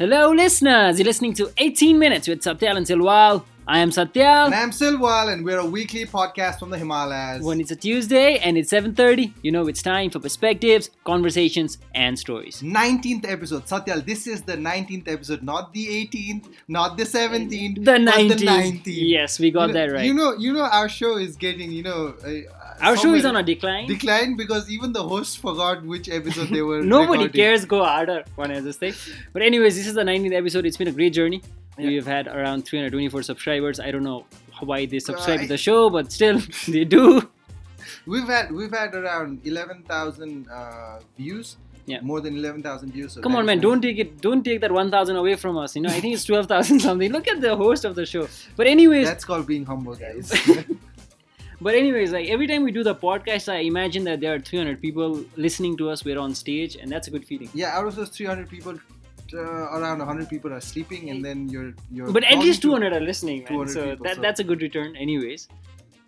Hello listeners, you're listening to 18 Minutes with Satyal and Silwal. I am Satyal. And I'm Silwal, and we're a weekly podcast from the Himalayas. When it's a Tuesday and it's 7:30, you know it's time for perspectives, conversations and stories. 19th episode. Satyal, this is the 19th episode, not the 18th, not the 17th, The but 19th. the 19th. Yes, we got that right. You know our show is getting, Our show is on a decline. Decline because even the hosts forgot which episode they were Nobody recording. cares, go harder, one has this thing. But anyways, this is the 19th episode. It's been a great journey. Yeah. We've had around 324 subscribers. I don't know why they subscribe to the show, but still, they do. We've had around 11,000 views. Yeah. More than 11,000 views. So Come on, man! nice. Don't take that 1,000 away from us. I think it's 12,000 something. Look at the host of the show. But anyways, That's called being humble, guys. But anyways, like every time we do the podcast, I imagine that there are 300 people listening to us. We're on stage, and that's a good feeling. Yeah, out of those 300 people, around 100 people are sleeping, and then you're. But at least talking 200 are listening, man. 200 So people, that's a good return, anyways.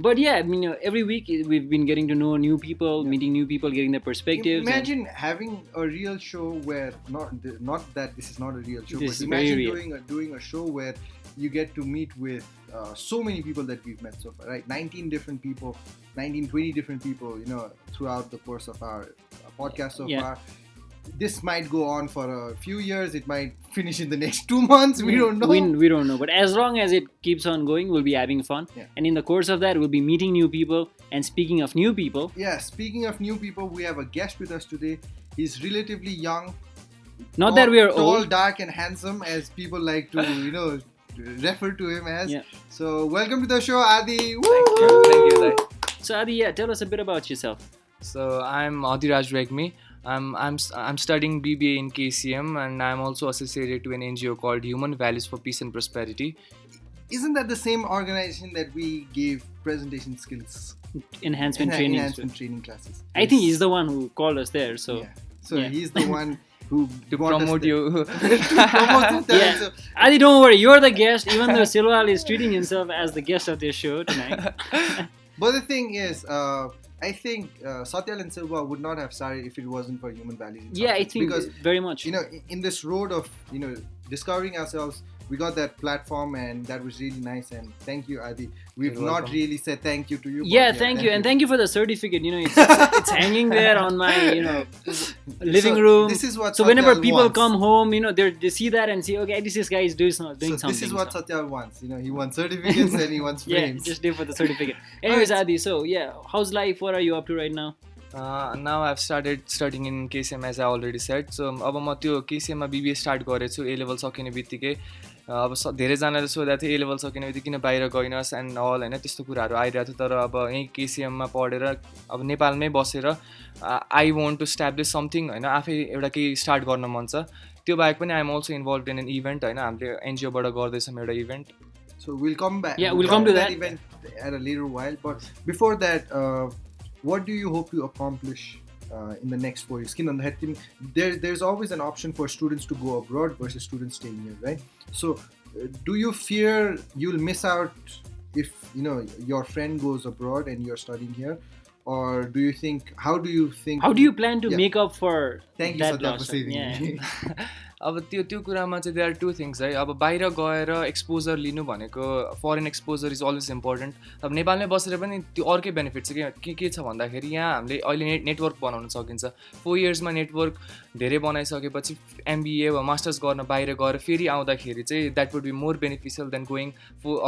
But yeah, every week we've been getting to know new people, meeting new people, getting their perspectives. Imagine having a real show where not that this is not a real show, This but is very imagine real. doing a show where you get to meet with so many people that we've met so far, right? 19 different people, 20 different people, throughout the course of our podcast so far. This might go on for a few years. It might finish in the next 2 months. We don't know. We don't know. But as long as it keeps on going, we'll be having fun. Yeah. And in the course of that, we'll be meeting new people. And speaking of new people, Yeah, speaking of new people, we have a guest with us today. He's relatively young. not that we are tall, old. dark, and handsome, as people like to, refer to him as. Yeah. So, welcome to the show, Adi. Thank you. So Adi, tell us a bit about yourself. So I'm Adiraj Regmi. I'm studying BBA in KCM, and I'm also associated to an NGO called Human Values for Peace and Prosperity. Isn't that the same organization that we gave presentation skills Enhancement training. enhancement training classes? I think he's the one who called us there. So Yeah. So yeah. he's the one who To brought us promote there. you. To promote the Yeah. talent. So, Adi, don't worry, you're the guest. Even though Silwal is treating himself as the guest of this show tonight. but the thing is, I think Satyal and Silwal would not have started if it wasn't for human values. in Yeah, I substance. think because very much. in this road of discovering ourselves, we got that platform, and that was really nice. And thank you, Adi. We've You're not welcome. really said thank you to you. but Yeah, thank you, and thank you for the certificate. It's hanging there on my living So, room. This is what So whenever Satyal people wants. come home, they see that and say, okay, at least this guy is doing something. This is what Satyal wants. He wants certificates and he wants Yeah, frames. just do for the certificate. Anyways, Alright. Adi, so yeah, how's life? What are you up to right now? Now I've started studying in KCM, as I already said. So अब म त्यो KCM मा BBA start गरेको छु. A level सकिने बित्तिकै अब धेरैजनाले सोध्दा थियो A level सकिने बित्तिकै किन बाहिर गइनस् एन्ड अल होइन, त्यस्तो कुराहरू आइरहेको थियो. तर अब यहीँ KCM मा पढेर अब नेपालमै बसेर I want to establish something होइन, आफै एउटा केही स्टार्ट गर्न मन छ. त्यो बाहेक पनि I'm also involve in an event होइन, हामीले एनजिओबाट गर्दैछौँ एउटा event. So we'll come back. Yeah, we'll come to that event at a later while. But before that, what do you hope to accomplish in the next 4 years? There's always an option for students to go abroad versus students staying here, right? So, do you fear you'll miss out if your friend goes abroad and you're studying here, or do you think? How do you plan to Yeah. make up for Thank you, that Satyal, loss? for saving Yeah. me. अब त्यो कुरामा चाहिँ there are two things है. अब बाहिर गएर exposure लिनु भनेको foreign exposure is always important. अब नेपालमै बसेर पनि त्यो अर्कै बेनिफिट छ के छ भन्दाखेरि यहाँ हामीले अहिले नेटवर्क बनाउन सकिन्छ. 4 इयर्समा नेटवर्क धेरै बनाइसकेपछि MBA वा मास्टर्स गर्न बाहिर गएर फेरि आउँदाखेरि चाहिँ that would be more beneficial than going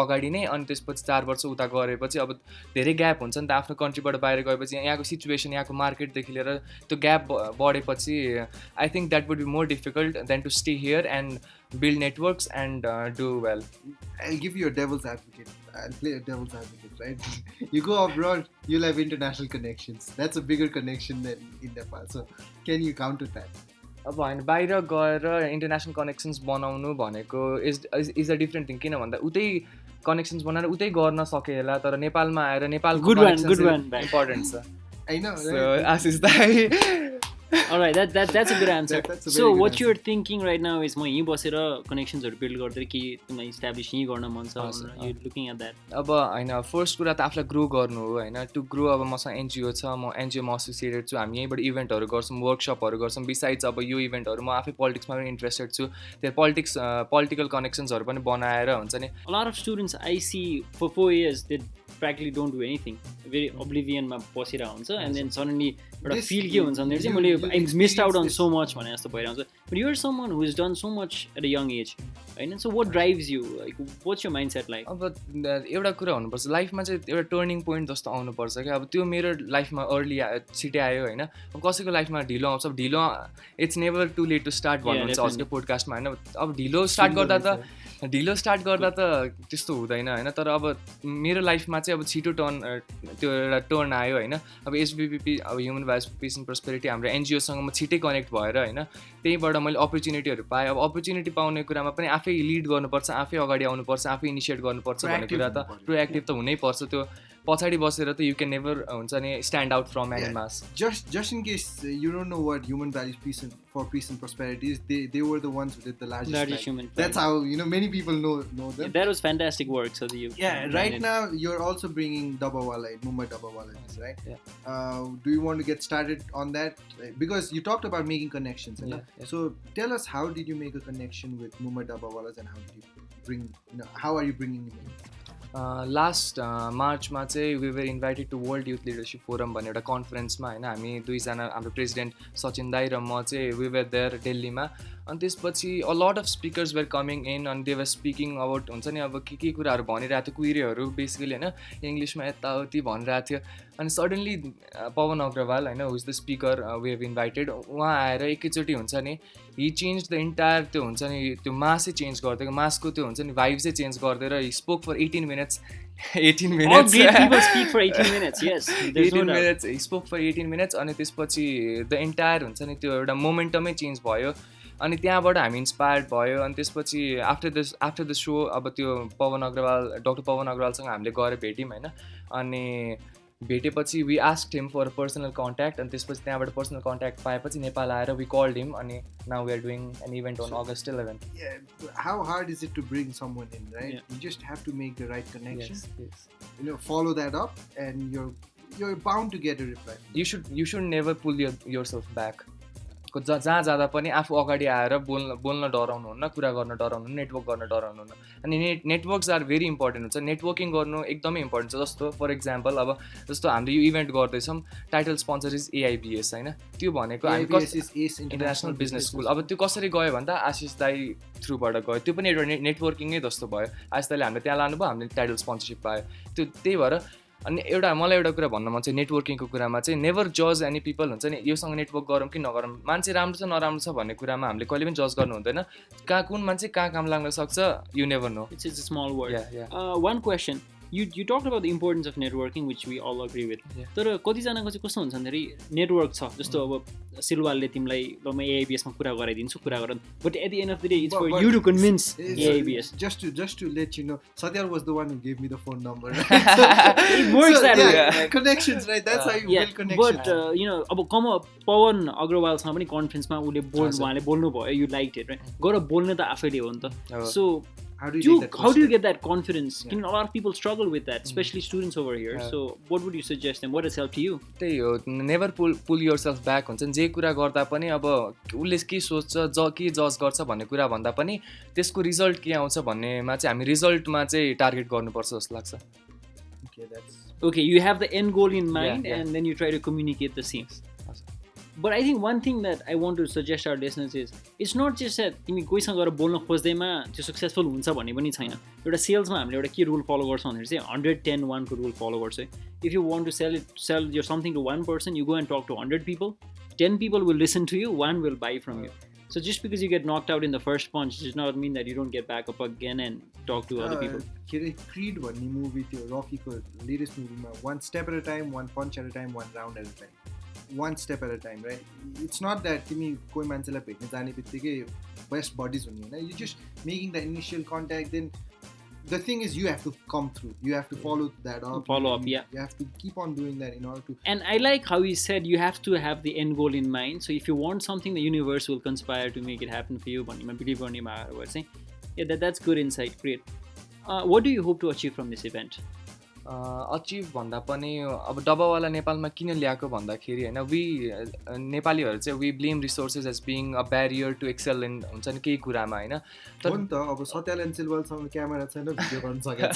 अगाडि नै. अनि त्यसपछि 4 वर्ष उता गरेपछि अब धेरै ग्याप हुन्छ नि त आफ्नो कन्ट्रीबाट बाहिर गएपछि. यहाँको सिचुएसन, यहाँको मार्केटदेखि लिएर त्यो ग्याप बढेपछि I think that would be more difficult than to stay here and build networks and do well. I'll give you a devil's advocate. I'll play a devil's advocate, right? You go abroad, you'll have international connections. That's a bigger connection than in Nepal. So, can you counter that? अब होइन, बाहिर गएर international connections बनाउनु भनेको is a different thing. किन भन्दा उतै connections बनाएर उतै गर्न सकेला, तर नेपालमा आएर नेपालको Good one. इम्पोर्टेन्ट छ. I know, So right? आशिष दाइ Alright, that's a good answer. That's a very So good what answer. you're thinking right now is म यहीँ बसेर कनेक्सन्सहरू बिल्ड गर्दै कि तिमीलाई इस्टाब्लिस यहीँ गर्न मन छ हजुर, भनेर you're looking at that. अब होइन फर्स्ट कुरा त आफूलाई ग्रो गर्नु हो होइन टु ग्रो अब मसँग एनजिओ छ म एनजिओमा एसोसिएटेड छु हामी यहीँबाट इभेन्टहरू गर्छौँ वर्कसपहरू गर्छौँ बिसाइड्स अब यो इभेन्टहरू म आफै पोलिटिक्समा पनि इन्ट्रेस्टेड छु त्यहाँ पोलिटिकल कनेक्सन्सहरू पनि बनाएर हुन्छ नि A lot of students I see for 4 years they practically don't do anything. Very oblivionमा बसिरहेको हुन्छ and then suddenly एउटा This- फिल के हुन्छ भन्दाखेरि चाहिँ you मैले I missed out on experience so much भने जस्तो भइरहेको हुन्छ. But you're someone who has done so much at a young age. होइन so what drives you? Like what's your mindset like? अब एउटा कुरा हुनुपर्छ लाइफमा चाहिँ एउटा टर्निङ पोइन्ट जस्तो आउनुपर्छ क्या अब त्यो मेरो लाइफमा अर्ली छिटै आयो होइन अब कसैको लाइफमा ढिलो आउँछ अब ढिलो it's never too late to start भन्नुहुन्छ definitely. हजुरको पोडकास्टमा होइन अब ढिलो स्टार्ट गर्दा त त्यस्तो हुँदैन होइन तर अब मेरो लाइफमा चाहिँ अब छिटो त्यो एउटा टर्न आयो होइन अब एसबिपिपी अब human values piece and prosperity हाम्रो एनजिओसँग म छिटै कनेक्ट भएर होइन त्यहीँबाट मैले अपर्च्युनिटीहरू पाएँ अब अपर्च्युनिटी पाउने कुरामा पनि आफै लिड गर्नुपर्छ आफै अगाडि आउनुपर्छ आफै इनिसिएट गर्नुपर्छ भन्ने कुरा त प्रोएक्टिभ त हुनैपर्छ त्यो पछाडि बसेर त यु क्यान नेभर हुन्छ नि stand out from any mass Just in case you don't know what human values for peace and prosperity is, they were the ones who did the largest Largest strike. human That's how many people know them. That was fantastic work. So you Right now you're also bringing Dabbawala, Mumbai Dabbawalas, right? Do you want to get started on that? Because you talked about making connections, Yeah. So tell us, how did you make a connection with Mumbai Dabbawalas and how did you bring? How are you bringing them in? Last मार्चमा चाहिँ we were invited to world youth leadership forum भन्ने एउटा कन्फरेन्समा होइन हामी दुईजना हाम्रो president Sachin दाई र म चाहिँ वी वर देयर दिल्लीमा अनि त्यसपछि a lot of speakers were coming in अनि दे वर स्पिकिङ अबाउट हुन्छ नि अब के कुराहरू भनिरहेको थियो कुइरेहरू बेसिकली होइन इङ्ग्लिसमा यताउति भनिरहेको थियो अनि सडन्ली पवन अग्रवाल होइन who is the speaker we have invited उहाँ आएर एकैचोटि हुन्छ नि हि चेन्ज द इन्टायर त्यो हुन्छ नि त्यो मासै चेन्ज गरिदिएको मासको त्यो हुन्छ नि भाइब चाहिँ चेन्ज गरिदिएर he spoke for 18 minutes 18 minutes all great people speak for 18 minutes. Yes, there's 18 no doubt. minutes he spoke for 18 minutes अनि त्यसपछि द इन्टायर हुन्छ नि त्यो एउटा मोमेन्टमै चेन्ज भयो अनि त्यहाँबाट हामी इन्सपायर्ड भयो अनि त्यसपछि आफ्टर द सो अब त्यो डक्टर पवन अग्रवालसँग हामीले गएर भेट्यौँ होइन अनि भेटेपछि we asked him for personal contact अनि त्यसपछि त्यहाँबाट पर्सनल कन्ट्याक्ट पाएपछि नेपाल आएर वी कल्ड हिम अनि now we are doing an event on August 11th. How hard is it to bring someone in, right? Yeah. You just have to make the right connection. Yes. Follow that up, and you're bound to get a reply. You should never pull yourself back. जहाँ जाँदा पनि आफू अगाडि आएर बोल्न डराउनुहुन्न कुरा गर्न डराउनुहुन्न network गर्न डराउनुहुन्न अनि नेटवर्क्स आर भेरी इम्पोर्टेन्ट हुन्छ नेटवर्किङ गर्नु एकदमै इम्पोर्टेन्ट छ जस्तो फर इक्जाम्पल अब जस्तो हामीले यो इभेन्ट गर्दैछौँ टाइटल स्पोन्सर इज एआइबिएस होइन त्यो भनेको AIBS is ACE international business school अब त्यो कसरी गयो भन्दा आशिष दाई थ्रुबाट गयो त्यो पनि एउटा नेटवर्किङै जस्तो भयो आशिष दाईले हामीले त्यहाँ लानुभयो हामीले टाइटल स्पोन्सरसिप पायो त्यही भएर अनि मलाई एउटा कुरा भन्न मन छ नेटवर्किङको कुरामा चाहिँ नेभर जज एनी पिपल हुन्छ नि योसँग नेटवर्क गरौँ कि नगरौँ मान्छे राम्रो छ नराम्रो छ भन्ने कुरामा हामीले कहिले पनि जज गर्नु हुँदैन कुन मान्छे कहाँ काम लाग्न सक्छ you never know It's a small word. Yeah. One question. You talked about the importance of networking, which we all agree with. तर कतिजनाको चाहिँ कस्तो हुन्छ भन्दाखेरि नेटवर्क छ जस्तो अब सिलवालले तिमीलाई ल म एआइबिएसमा कुरा गराइदिन्छु कुरा गर but at the end of the day it's for you to convince AIBS. Just to let you know, Satyal was the one who gave me the phone number. It works that way. Connections, right? That's how you build connections. But अब पवन अग्रवालसँग पनि कन्फरेन्समा उहाँले बोल्नु भयो you like it right गएर बोल्ने त आफैले हो नि त so How do you get that confidence? A lot of people struggle with that, especially students over here. So what would you suggest them? What has helped you? त्यही हो never pull your self back हुन्छ नि जे कुरा गर्दा पनि अब उसले के सोच्छ के जज गर्छ भन्ने कुरा भन्दा पनि त्यसको रिजल्ट के आउँछ भन्नेमा चाहिँ हामी रिजल्टमा चाहिँ टार्गेट गर्नुपर्छ जस्तो लाग्छ. Okay, you have the end goal in mind and then you try to communicate the same. But I think one thing that I want to suggest our listeners is it's not just that तिमी कोहीसँग गएर बोल्न खोज्दैमा त्यो successful हुन्छ भन्ने पनि छैन एउटा सेल्समा हामीले एउटा के रुल फलो गर्छौँ भन्दाखेरि चाहिँ 110-1 को रुल फलो गर्छ if you want to sell your something to one person you go and talk to 100 people 10 people will listen to you 1 will buy from you so just because you get knocked out in the first punch does not mean that you don't get back up again and talk to other people. Creed भन्ने movie त्यो रकीको latest मुभीमा one step at a time one punch at a time one round at a time one step at a time, right? It's not that तिमी कोही मान्छेलाई भेट्न जाने बित्तिकै best buddies हुने हैन you just making the initial contact then the thing is, you have to come through. You have to follow that up. Yeah. You have to keep on doing that in order to. And I like how he said you have to have the end goal in mind. So if you want something, the universe will conspire to make it happen for you. Yeah, that's good insight. Great. What do you hope to achieve from this event? Achieve भन्दा पनि अब डब्बावाला नेपालमा किन ल्याएको भन्दाखेरि होइन नेपालीहरू चाहिँ we blame resources as being a barrier to excel in हुन्छ नि केही कुरामा होइन हो नि त अब सत्याल एन्ड सिल्वलसँग क्यामेरा छैन भिडियो गर्न सकेको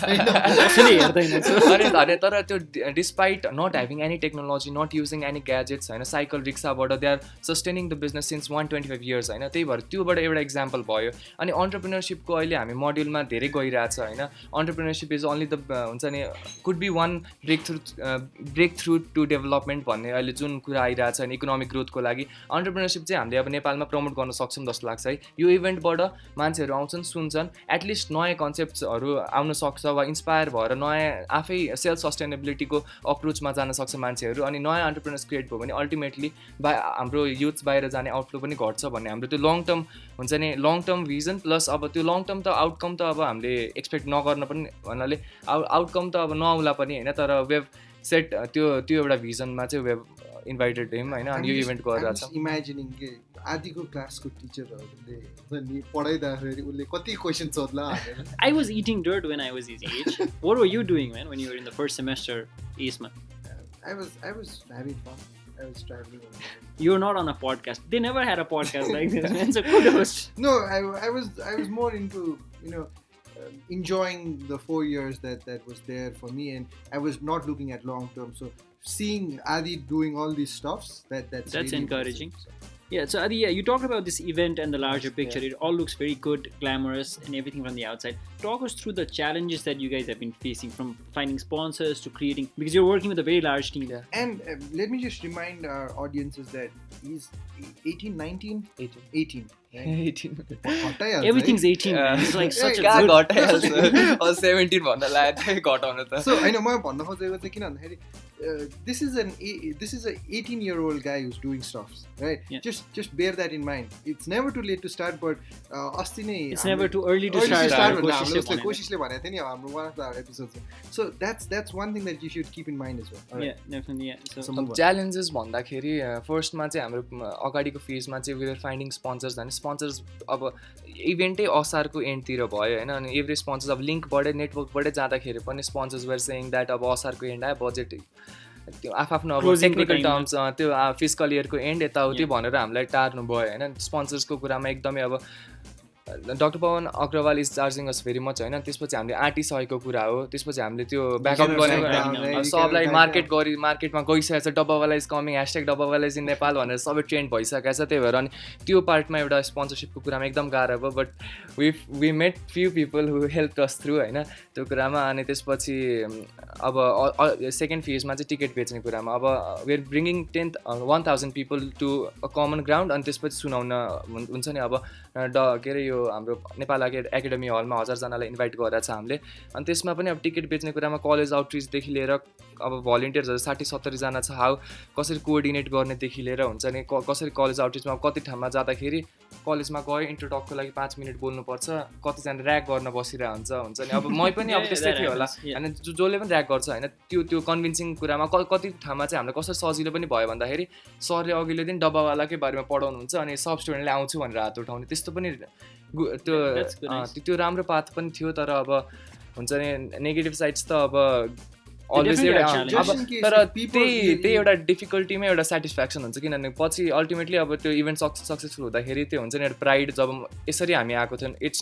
छैन अनि तर त्यो despite not having any technology not using any gadgets होइन साइकल रिक्साबाट they are sustaining the business since 125 years होइन त्यही भएर त्योबाट एउटा इक्जाम्पल भयो अनि अन्टरप्रिनरसिपको अहिले हामी मोड्युलमा धेरै गइरहेछ होइन अन्टरप्रिनरसिप इज ओन्ली द हुन्छ नि could be one breakthrough to development भन्ने अहिले जुन कुरा आइरहेको छ अनि इकोनोमिक ग्रोथको लागि अन्टरप्रिनरसिप चाहिँ हामीले अब नेपालमा प्रमोट गर्न सक्छौँ जस्तो लाग्छ है यो इभेन्टबाट मान्छेहरू आउँछन् सुन्छन् एटलिस्ट नयाँ कन्सेप्ट्सहरू आउन सक्छ वा इन्सपायर भएर नयाँ आफै सेल्फ सस्टेनेबिलिटीको अप्रोचमा जान सक्छ मान्छेहरू अनि नयाँ अन्टरप्रिनर्स क्रिएट भयो भने अल्टिमेटली हाम्रो युथ्स बाहिर जाने आउटफ्लो पनि घट्छ भन्ने हाम्रो त्यो लङ टर्म हुन्छ नि लङ टर्म भिजन प्लस अब त्यो लङ टर्म त आउटकम त अब हामीले एक्सपेक्ट नगर्न पनि भन्नाले आउटकम त अब नआउला पनि होइन तर वेभ सेट त्यो एउटा भिजनमा चाहिँ वेभ इन्भाइटेड हिम होइन अनि यो इभेन्ट गरिरहेको छ इमेजिनिङ के आदिको क्लासको टिचरहरूले नि पढाइदाखेरि उसले कति question सोध्ला I was eating dirt when I was his age. What were you doing, man, when you were in the first semester, Isma? I was having fun. I was traveling. You're not on a podcast. They never had a podcast like this, man. So kudos. No, I was more into enjoying the 4 years that was there for me, and I was not looking at long term. So seeing Adi doing all these stuffs, that's really encouraging. impressive, so. Yeah, so Adi, you talked about this event and the larger picture. It all looks very good, glamorous, and everything from the outside. Talk us through the challenges that you guys have been facing, from finding sponsors to creating, because you're working with a very large team. Yeah. And let me just remind our audiences that he's 18, 19? 18. Right? 18. Everything's 18. It's like such a good... good... 17 भन्दा लाग्यो घटाउन त So I know म भन्न खोजेको चाहिँ किन भन्दाखेरि this is an 18-year-old guy who's doing stuff, right? Yeah. Just bear that in mind. It's never too late to start, but अस्ति नै It's never too early to start. कोशिशले भनेको थियो नि हाम्रो one of the episodes. So that's one thing that you should keep in mind as well. Right. Yeah, definitely. Yeah. So challenges भन्दाखेरि फर्स्टमा चाहिँ हाम्रो अगाडिको फेजमा चाहिँ वी आर फाइन्डिङ स्पोन्सर्स भने स्पोन्सर्स अब इभेन्टै असारको एन्डतिर भयो होइन अनि एभ्री स्पोन्सर्स अब लिङ्कबाटै नेटवर्कबाटै जाँदाखेरि पनि स्पोन्सर्स वेयर सेइङ द्याट अब असारको एन्ड आयो बजेट त्यो आफ्नो अब टेक्निकल टर्म्स त्यो फिस्कल इयरको एन्ड यताउति भनेर हामीलाई टार्नु भयो होइन स्पोन्सर्सको कुरामा एकदमै अब doctor Pawan Agarwal is charging us very much होइन त्यसपछि हामीले आँटिसकेको कुरा हो त्यसपछि हामीले त्यो ब्याकअप गरेर सबलाई मार्केटमा गइसकेको छ dabbawala is coming hashtag dabbawala is in Nepal भनेर सबै ट्रेन्ड भइसकेको छ त्यही भएर अनि त्यो पार्टमा एउटा स्पोन्सरसिपको कुरामा एकदम गाह्रो भयो but we met few people who help us through होइन त्यो कुरामा अनि त्यसपछि अब सेकेन्ड फेजमा चाहिँ टिकट बेच्ने कुरामा अब we are bringing 10,000 people to a common ground अनि त्यसपछि सुनाउन हुन्छ नि अब के अरे यो हाम्रो नेपाल एकाडेमी हलमा 1000जनालाई इन्भाइट गरेर छ हामीले अनि त्यसमा पनि अब टिकट बेच्ने कुरामा कलेज आउटरिचदेखि लिएर अब भलिन्टियर्सहरू 60-70 जना छ हाउ कसरी कोअर्डिनेट गर्नेदेखि लिएर हुन्छ नि कसरी कलेज आउटरिचमा कति ठाउँमा जाँदाखेरि कलेजमा गयो इन्ट्रोटकको लागि 5 मिनट बोल्नुपर्छ कतिजना ऱ्याक गर्न बसिरहेको हुन्छ नि अब मै पनि अब त्यस्तै थियो होला होइन जसले पनि ऱ्याक गर्छ होइन त्यो कन्भिन्सिङ कुरामा कति ठाउँमा चाहिँ हामीलाई कसरी सजिलो पनि भयो भन्दाखेरि सरले अघिल्लो दिन डब्बावालाकै बारेमा पढाउनुहुन्छ अनि सब स्टुडेन्टले आउँछु भनेर हात उठाउने त्यस्तो पनि त्यो राम्रो पाथ पनि थियो तर अब हुन्छ नि नेगेटिभ साइड्स त अब अलवेज तर त्यही एउटा डिफिकल्टीमै एउटा सेटिस्फ्याक्सन हुन्छ किनभने पछि अल्टिमेटली अब त्यो इभेन्ट सक्सेसफुल हुँदाखेरि त्यो हुन्छ नि एउटा प्राइड जब यसरी हामी आएको थियौँ it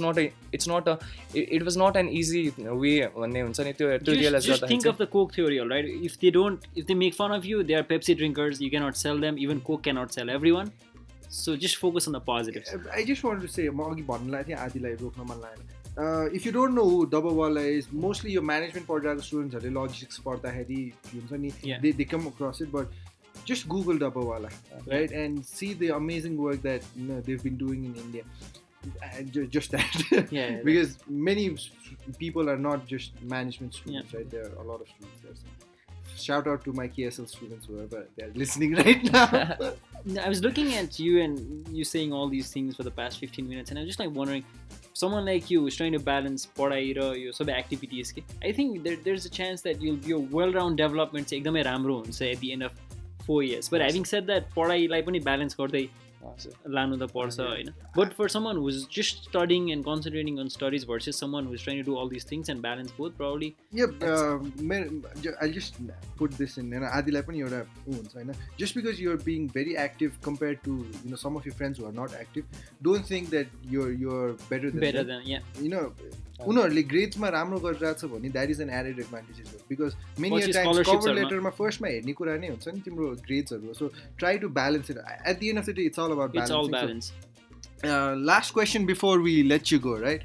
was not an easy way भन्ने हुन्छ नि त्यो रियलाइज गर्दा think of the Coke theory, all right? If they make fun of you, they are Pepsi drinkers, you cannot sell them, even Coke cannot sell everyone. So just focus on the positives. I just wanted to say म अघि भन्नलाई थिएँ आदिलाई रोक्न मन लागेन if you don't know who Dabbawala is, mostly your management पढिरहेको स्टुडेन्ट्सहरूले logistics पढ्दाखेरि हुन्छ नि they come across it, but just Google Dabbawala, right? And see the amazing work that they've been doing in India. Just that. Because many people are not just management students, right? There are a lot of students there. So shout out to my KSL students, whoever they're listening right now. I was looking at you and you saying all these things for the past 15 minutes, and I'm just like wondering, someone like you is trying to balance पढाइ र यो सबै activities के I think there's a chance that you'll be a well-round development चाहिँ एकदमै राम्रो हुन्छ at the end of 4 years. But having said that, पढाइलाई पनि balance गर्दै लानु त पर्छ हैन. But for someone who's just studying and concentrating on studies versus someone who's trying to do all these things and balance both, probably I'll just put this in and आदिलाई पनि एउटा हुन्छ हैन. Just because you're being very active compared to some of your friends who are not active, don't think that you're better than them. Yeah. उनीहरूले ग्रेड्समा राम्रो गरिरहेको छ भने that is an added advantages हो बिकज मेनी टाइम्स कभर लेटरमा फर्स्टमा हेर्ने कुरा नै हुन्छ नि तिम्रो ग्रेड्सहरू so try to balance it at the end of the day it's all about balance last question before we let you go right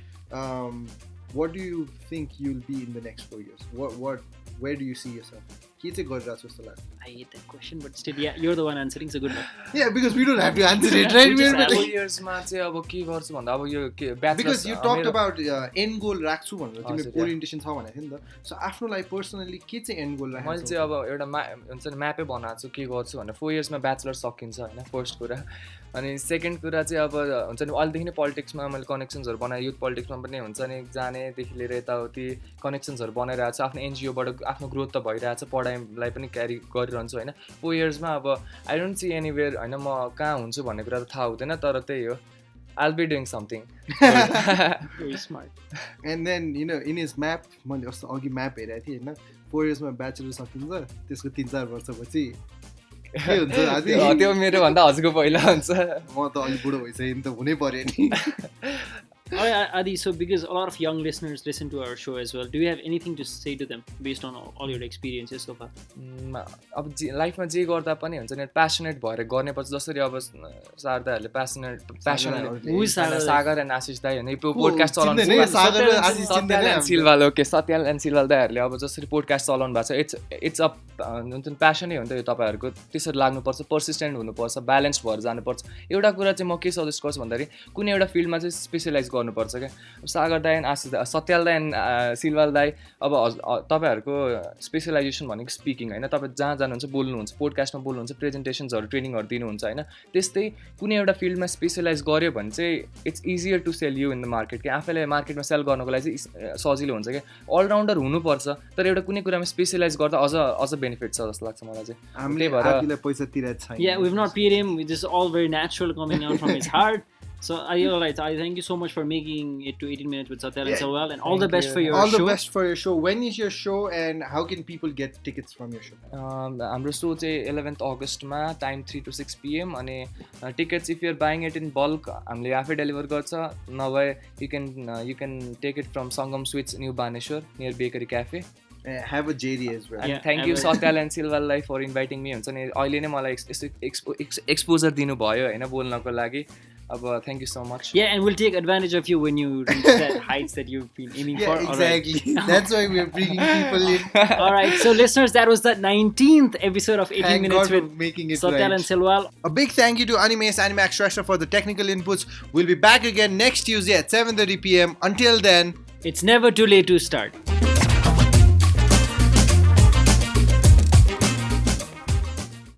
what do you think you'll be in the next 4 years? Where do you see yourself? के चाहिँ गरिरहेको जस्तो लाग्छ? I hate that question, but still, yeah, you're the one answering, so good luck. Yeah, because we don't have to answer it, right? 4 years मा चाहिँ अब के गर्छु भन्दा अब यो के bachelors because you talked about end goal राख्छु भनेर तिमीले ओरिएन्टेसन छ भनेको थियौ नि त. सो आफ्नो लागि पर्सनली के चाहिँ एन्ड गोल राखेको? मैले चाहिँ अब एउटा हुन्छ नि म्यापै बनाएको छु के गर्छु भनेर 4 years मा ब्याचलर सकिन्छ हैन फर्स्ट कुरा. अनि सेकेन्ड कुरा चाहिँ अब हुन्छ नि अहिलेदेखि नै पोलिटिक्समा मैले कनेक्सन्सहरू बनाएँ युथ पोलिटिक्समा पनि हुन्छ नि जानेदेखि लिएर यताउति कनेक्सन्सहरू बनाइरहेको छु आफ्नो एनजिओबाट आफ्नो ग्रोथ त भइरहेको छ पढाइलाई पनि क्यारी गरिरहन्छु होइन 4 yearsमा अब आई डोन्ट सी एनीवेयर होइन म कहाँ हुन्छु भन्ने कुरा त थाहा हुँदैन तर त्यही हो I'll be doing something. Very smart. And then in his map मैले अस्ति अघि म्याप हेरेको थिएँ होइन 4 yearsमा ब्याचलर सकिन्छ त्यसको 3-4 वर्षपछि के हुन्छ आदि त्यो मेरो भन्दा हजुरको पहिला हुन्छ म त अलि बुढो भइसकेँ नि त हुनै पर्यो नि. Adi, so because a lot of young listeners listen to our show as well, do you have anything to say to them based on all your experiences so far? अब लाइफमा जे गर्दा पनि हुन्छ नि प्यासनेट भएर गर्नेपछि जसरी अब शारदाहरूले प्यासनेट सागर एन्ड आशिष दाई होइन पोडकास्ट चलाउनु सत्याल एन्ड सिलवाल दाईहरूले अब जसरी पोडकास्ट चलाउनु भएको छ इट्स अ हुन्छ नि प्यासनै हो नि त यो तपाईँहरूको त्यसरी लाग्नुपर्छ पर्सिस्टेन्ट हुनुपर्छ ब्यालेन्स भएर जानुपर्छ. एउटा कुरा चाहिँ म के सजेस्ट गर्छु भन्दाखेरि कुनै एउटा फिल्डमा चाहिँ स्पेसलाइज गर्नुपर्छ क्या. सागर दाई एन्ड आशिष दाई सत्याल दाई एन्ड सिलवाल दाई अब तपाईँहरूको स्पेसलाइजेसन भनेको स्पिकिङ होइन तपाईँ जहाँ जानुहुन्छ बोल्नुहुन्छ पोडकास्टमा बोल्नुहुन्छ प्रेजेन्टेसन्सहरू ट्रेनिङहरू दिनुहुन्छ होइन त्यस्तै कुनै एउटा फिल्डमा स्पेसलाइज गर्यो भने चाहिँ it's easier to sell you in the market कि आफैलाई मार्केटमा सेल गर्नको लागि चाहिँ सजिलो हुन्छ क्या. अलराउन्डर हुनुपर्छ तर एउटा कुनै कुरामा स्पेसलाइज गर्दा अझ बेनिफिट छ जस्तो लाग्छ मलाई चाहिँ. हामीले आदिलाई पैसा तिरेको छैन. Yeah, we've not paid him. This is all very natural coming out from his heart. So I thank you so much for making it to 18 minutes with Satyal and Silwal, and all the best for your show. All the best for your show. When is your show and how can people get tickets from your show? हाम्रो show चाहिँ 11th अगस्टमा time 3 to 6 PM अनि tickets if you are buying it in bulk हामीले आफै deliver गर्छ नभए you can take it from Sangam sweets new Baneshwor near bakery cafe. Have a JD as well. And thank you Satyal and Silwal for inviting me. हुन्छ नि अहिले नै मलाई exposure दिनुभयो हैन बोल्नको लागि. अब thank you so much. Yeah, and we'll take advantage of you when you reach that heights that you've been aiming for. Exactly. Right. That's why we're bringing people in. All right. So listeners, that was the 19th episode of 18 minutes with making it Satyal right. and Silwal. A big thank you to Animax Shresha for the technical inputs. We'll be back again next Tuesday at 7:30 PM. Until then, it's never too late to start.